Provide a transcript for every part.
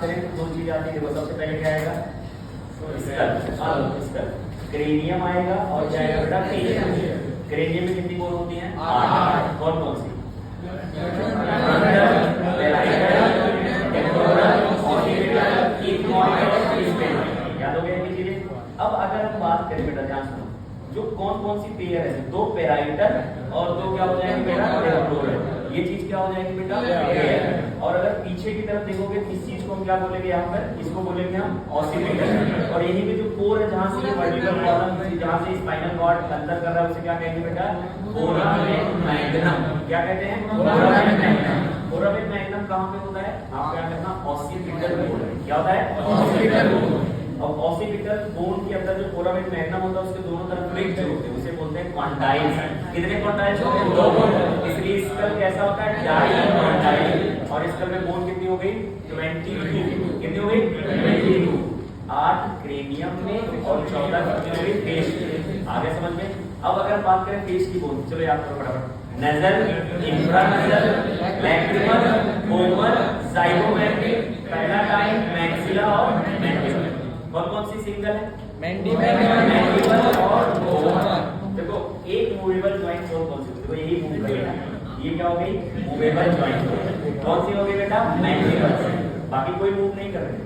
करें तो 2 चीज आती है। देखो सबसे पहले क्या आएगा, स्कल, क्रेनियम आएगा और क्या आएगा बेटा, फेशियल। क्रेनियम में कितनी बोन होती हैं, 8। कौन कौन सी, याद हो गया ये चीजें। अब अगर हम बात करें बेटा ध्यान सुनो, जो कौन कौन सी पेयर है, 2 पेराइटल और 2 क्या हो जाएंगे बेटा, टेरोडोरल। ये चीज क्या हो जाएगी बेटा, पेयर। और अगर पीछे की तरफ देखोगे इस चीज को हम क्या बोलेंगे, यहाँ पर इसको बोलेंगे हम ऑसिलेटर। और यही पे जो कोर है, जहाँ से ये वर्टिकल कॉलम, जहाँ से स्पाइनल कॉर्ड अंदर कर रहा है, उसे क्या कहेंगे बेटा, फोरामेन मैग्नम। क्या कहते हैं, फोरामेन मैग्नम। फोरामेन मैग्नम कहाँ पे होता है, आप क्या करना, ऑसिपिटल बोन। क्या होता है, ऑसिपिटल बोन। और ऑसिपिटल बोन के अंदर जो फोरामेन मैग्नम होता है, उसके दोनों तरफ रिब्स होते हैं, उसे बोलते हैं कॉन्डाइल्स। कितने कॉन्डाइल्स होते हैं, 2। इसलिए स्कल कैसा होता है, डाइकॉन्डाइल। और स्कल में बोन कितनी हो गई, 22। कितनी हो गई, 22। 8 क्रेनियम में और 14 कितनी हो गई, फेस में। आगे समझ में। अब अगर बात करें फेस की बोन, चलो याद करो फटाफट, nasal, inferior nasal, lacrimal, vomer, zygomatic, palatine, maxilla और मैंडिबल। कौन कौन सी सिंगल है, मैंडिबल और ओमर। देखो एक मूवेबल जॉइंट कौन सी, देखो यही मूव करेगा, ये क्या हो गई, मूवेबल जॉइंट। कौन सी हो गई बेटा, मैंडिबल। बाकी कोई मूव नहीं कर रहे,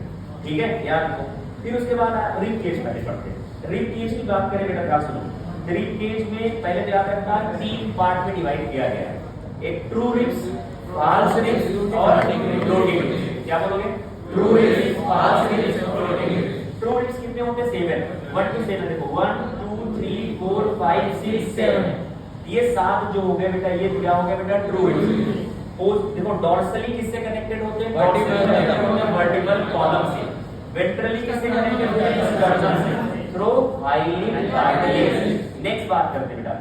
ठीक है, याद रखो। फिर उसके बाद रिब केज पहले पढ़ते हैं। रिब केज की बात करें बेटा, क्या सुनो, रिब केज में पहले याद रखना 3 पार्ट में डिवाइड किया गया है। एक ट्रू रिब्स, फॉल्स रिब्स और फ्लोटिंग रिब्स। क्या बोलोगे, true ribs, false ribs, floating ribs. True ribs कितने होते हैं, 7, 1 to 7। देखो 1 2 3 4 5 6 7, ये 7 जो हो गए बेटा, ये क्या हो गया बेटा, ट्रू रिब्स। और देखो डॉर्सली किससे कनेक्टेड होते हैं, वर्टिकल कॉलम से। वेंट्रली किससे कनेक्टेड होते हैं, स्टर्नम से, थ्रू हाइलिन कार्टिलेज। नेक्स्ट बात करते हैं बेटा,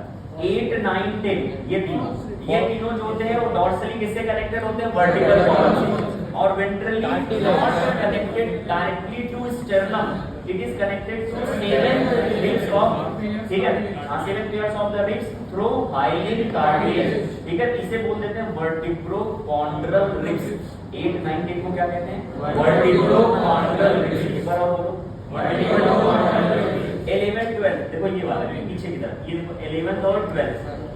8 9 10, ये तीनों जो होते हैं वो डॉर्सली किससे कनेक्टेड होते हैं, वर्टिकल कॉलम से। और ventrally not connected directly to sternum, it is connected to 7 ribs of, ठीक है, 7 pairs of the ribs through hyaline cartilage, ठीक है। इसे बोल देते हैं वर्टिब्रोकॉन्ड्रल रिब्स। 8 9 10 को क्या कहते हैं, वर्टिब्रोकॉन्ड्रल रिब्स। एक बार और बोलो, वर्टिब्रोकॉन्ड्रल रिब्स। 11 12, देखो ये वाला है पीछे की तरफ, ये देखो 11 और 12,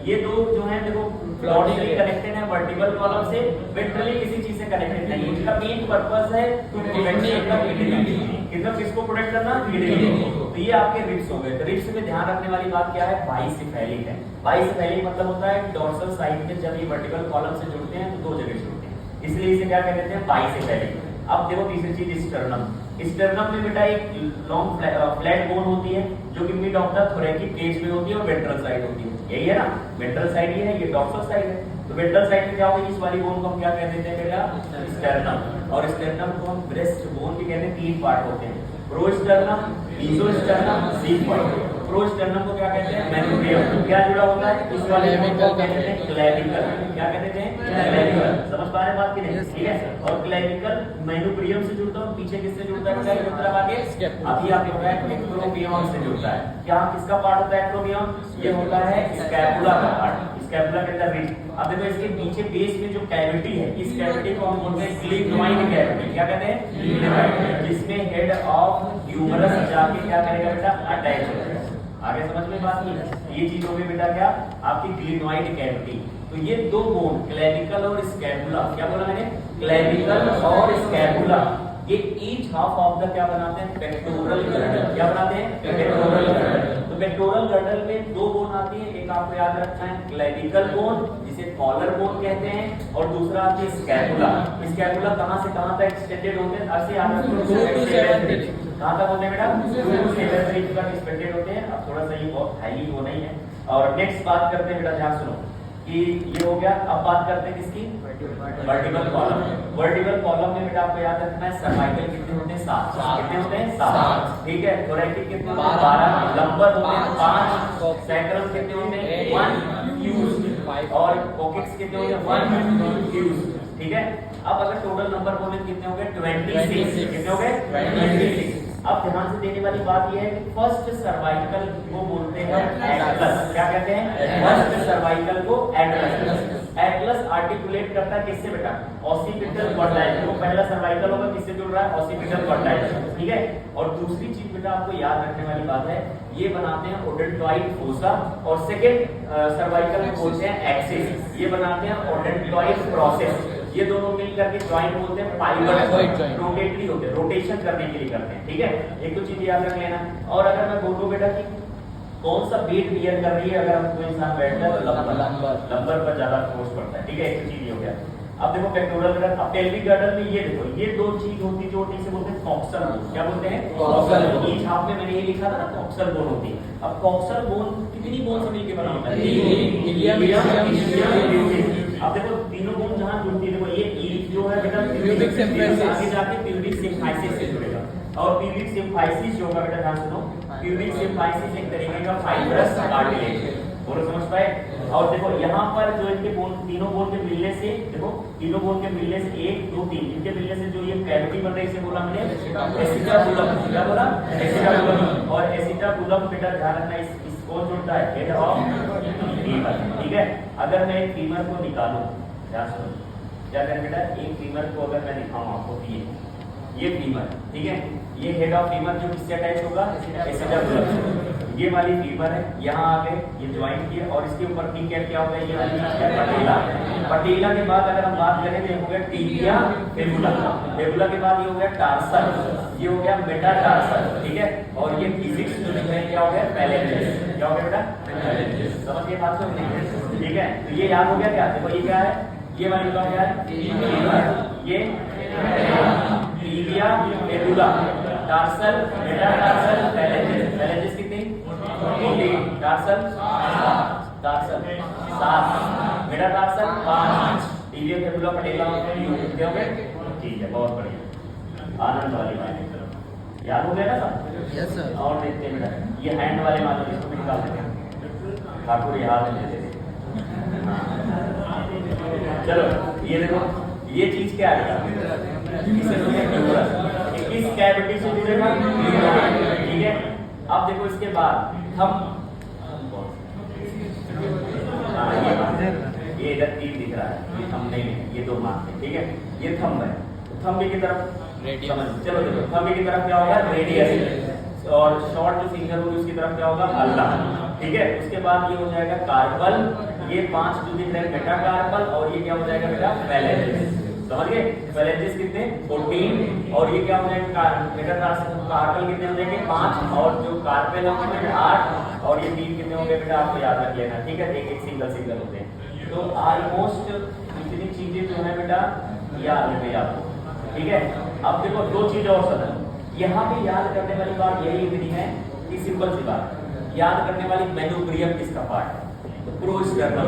ये दो जो है देखो डॉर्सली कनेक्टेड है वर्टिकल कॉलम से, वेंट्रली किसी चीज से कनेक्टेड नहीं है। इनका मेन पर्पस है टू प्रोटेक्ट द किडनी। किधर किसको प्रोटेक्ट करना, किडनी को। तो ये आपके रिब्स हो गए। तो रिब्स में ध्यान रखने वाली बात क्या है, बाइसेफेलिक है। बाइसेफेलिक मतलब होता है डॉर्सल साइड में जब ये वर्टिकल कॉलम से जुड़ते हैं तो 2 जगह जुड़ते हैं, इसलिए इसे क्या कहते हैं, बाइसेफेलिक। अब देखो तीसरी चीज, स्टर्नम। स्टर्नम में बेटा एक लॉन्ग फ्लैट बोन होती है जो कि मिड ऑफ द थोरैकिक केज में होती है और वेंट्रल साइड होती है, यही है ना, वेंट्रल साइड ये है, ये डॉर्सल साइड है। तो वेंट्रल साइड में क्या होगी, इस वाली बोन को हम क्या कह देते हैं बेटा, स्टर्नम। और स्टर्नम को हम ब्रेस्ट बोन भी कहते हैं। 3 पार्ट होते हैं, प्रोस्टर्नम, मेसोस्टर्नम, सिग्मॉइड। प्रोस्टर्नम को क्या कहते हैं, मैनुब्रियम। क्या जुड़ा होता है, इस वाले को कहते हैं क्लेविकल। क्या कहते हैं, क्लेविकल। समझ पा रहे हैं बात की नहीं, ठीक है। और क्लेविकल मैनुब्रियम से जुड़ता है, पीछे किससे जुड़ता है बेटा, मतलब आगे अभी आपको होता है एक्रोमियम से जुड़ता है। क्या किसका पार्ट होता है एक्रोमियम, ये होता है स्कैपुला का पार्ट, स्कैपुला के अंदर रिज। अब देखो इसके नीचे बेस में जो कैविटी है, इस कैविटी को हम बोलते हैं ग्लिग्नॉइड कैविटी। क्या कहते हैं, ग्लिग्नॉइड, जिसमें हेड ऑफ ह्यूमरस जाके क्या करेगा बेटा, अटैच हो जाएगा। आगे समझ में बात की, ये चीज हो गई बेटा क्या, आपकी ग्लिग्नॉइड कैविटी। तो ये 2 बोन क्लेविकल और स्कैपुला, क्या बोला मैंने, क्लेविकल और स्कैपुला, ये ईच हाफ ऑफ द क्या बनाते हैं, पेक्टोरल गर्डल। क्या बनाते हैं, पेक्टोरल गर्डल। तो पेक्टोरल गर्डल में 2 बोन आती है, एक आपको याद रखना है क्लेविकल बोन जिसे कॉलर बोन कहते हैं, और दूसरा आती है स्कैपुला। स्कैपुला कहां से कहां तक एक्सटेंडेड होते हैं, ऐसे याद रखो, 2 to 7 रिब्स। कहां तक होते हैं बेटा, 2 to 7 रिब्स तक एक्सटेंडेड होते हैं। अब थोड़ा सा ये बहुत हाईली वो नहीं है। और नेक्स्ट बात करते हैं बेटा, ध्यान सुनो कि ये हो गया। अब बात करते हैं किसकी, वर्टिकल कॉलम। वर्टिकल कॉलम में बेटा आपको याद रखना है सर्वाइकल कितने होते हैं, 7। कितने होते हैं, 7, ठीक है। थोरैकिक कितने होते हैं, 12। लंबर होते हैं 5। सैक्रम कितने होते हैं, 1 फ्यूज। और कोकिक्स कितने होते हैं, 1 फ्यूज, ठीक है। अब अगर टोटल नंबर बोले कितने हो गए, 26। कितने हो गए, 26। अब ध्यान से देने वाली बात यह है कि फर्स्ट सर्वाइकल को बोलते हैं एटलस। क्या कहते हैं, फर्स्ट सर्वाइकल को एटलस। एटलस आर्टिकुलेट करता है किससे बेटा? ऑसिपिटल कॉर्डाइल। वो पहला सर्वाइकल होगा, किससे जुड़ रहा है? ऑसिपिटल कॉर्डाइल, ठीक है। और दूसरी चीज बेटा आपको याद रखने वाली बात है, ये बनाते हैं ओडेंटॉइड फोसा, और सेकंड सर्वाइकल में बोलते हैं एक्सिस, ये बनाते हैं ओडेंटॉइड प्रोसेस। ये दोनों मिलकर के जॉइंट बोलते हैं पाइवट, रोटेटरी होते हैं, रोटेशन करने के लिए करते हैं, ठीक है। एक तो चीज याद रख लेना। और अगर मैं बोलूं बेटा कि कौन सा वेट बियर कर रही है, अगर हम कोई इंसान बैठता है तो लंबर पर ज्यादा फोर्स पड़ता है, ठीक है। एक तो चीज हो गया। अब देखो पेक्टोरल गर्दन, अब पेल्विक गर्दन में ये देखो, ये दो चीज होती है जो होती है बोलते हैं कॉक्सल बोन। क्या बोलते हैं? Coxal bone. इस छाप में मैंने ये लिखा था ना, कॉक्सल बोन होती है। अब कॉक्सल बोन कितनी बोन से मिलकर बना होता है? अब देखो तीनों बोन जहां जुड़ती है, देखो ये ईलिक जो है बेटा प्यूबिक सिम्फाइसिस, आगे जाके प्यूबिक सिम्फाइसिस से जुड़ेगा। और प्यूबिक सिम्फाइसिस जो होगा बेटा ध्यान सुनो, प्यूबिक सिम्फाइसिस एक तरीके का फाइब्रस कार्टिलेज, बोलो समझ पाए। और देखो यहाँ पर जो इनके बोन, तीनों बोन के मिलने से, देखो तीनों बोन के मिलने से 1 2 3 इनके मिलने से जो ये कैविटी बन रही है, इसे बोला मैंने एसिटाबुलम। क्या बोला? एसिटाबुलम। और एसिटाबुलम बेटा ध्यान रखना, इसको जुड़ता है हेड ऑफ फीमर, ठीक है। अगर मैं एक फीमर को निकालूं, ध्यान सुनो, क्या करें बेटा, एक फीमर को अगर मैं दिखाऊं आपको, ये फीमर, ठीक है, ये हेड ऑफ फीमर जो किससे अटैच होगा? एसिटाबुलम। ये वाली फीमर है, यहाँ आ गए, ये ज्वाइंट किया, और इसके ऊपर नी कैप क्या होगा? ये वाली पटेला। पटेला के बाद अगर हम बात करें तो ये हो गया टिबिया फेबुला। फेबुला के बाद ये हो गया टार्सल, ये हो गया मेटाटार्सल, ठीक है। और ये फिजिक्स जो लिख रहे हैं क्या हो गया? पैलेंजिस। क्या हो गया बेटा? समझ गए बात को? ठीक है, तो ये याद हो गया क्या? देखो ये क्या है? ये वाली क्या क्या है? ये टिबिया फेबुला, टार्सल, मेटाटार्सल, पैलेंजिस। पैलेंजिस कितनी? टार्सल 7, मेटाटार्सल 5, टिबिया फेबुला पटेला कितने हो गए? ठीक है, बहुत बढ़िया, आनंद वाली बात याद हो गया ना सब? Yes sir. और देखते हैं बेटा, ये हैंड वाले मानो, इसको भी निकाल देते हैं, ठाकुर याद है लेते थे। चलो ये देखो, ये चीज क्या है? इसे बोलते हैं ह्यूमरस। किस कैविटी से जुड़ेगा? ठीक है। अब देखो इसके बाद थंब, ये इधर 3 दिख रहा है, ये थंब नहीं है, ये 2 मार्क है, ठीक है। ये थंब है, थंब की तरफ समझ, चलो देखो थंब की तरफ क्या होगा? रेडियस, और शॉर्ट जो फिंगर होगी उसकी तरफ क्या होगा? अल्ला, ठीक है। उसके बाद ये हो जाएगा कार्पल, ये 5 जो दिख रहे हैं मेटाकार्पल, और ये क्या हो जाएगा बेटा? पैलेंजिस। समझ गए? पैलेंजिस कितने? 14, और ये क्या हो जाएगा? मेटाटार्सल, कार्पल कितने हो जाएंगे? 5, और जो कार्पेल होंगे 8, और ये 3 कितने होंगे बेटा? आपको याद रख लेना, ठीक है। एक सिंगल होते हैं। तो ऑलमोस्ट इतनी चीजें जो है बेटा याद रख लिया आपको, ठीक है। अब देखो 2 चीज और सदन, यहाँ पे याद करने वाली बात यही इतनी है कि सिंपल सी बात, याद करने वाली मेनोब्रियम किसका पार्ट है? तो प्रोस्टर्नल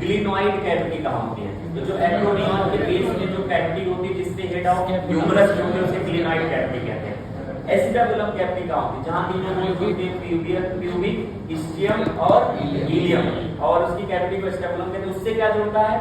ग्लिनोइड कैविटी कहाँ होती है? तो जो एक्रोनियन के बेस में जो कैविटी होती है जिससे हेड ऑफ ह्यूमरस जो होते हैं उसे ग्लिनोइड कैविटी कहते हैं। एसिटाबुलम कैविटी कहाँ होती है? जहाँ तीनों बोन होते हैं, प्यूबिक, इस्चियम और इलियम, और उसकी कैविटी को एसिटाबुलम कहते हैं। उससे क्या जुड़ता है?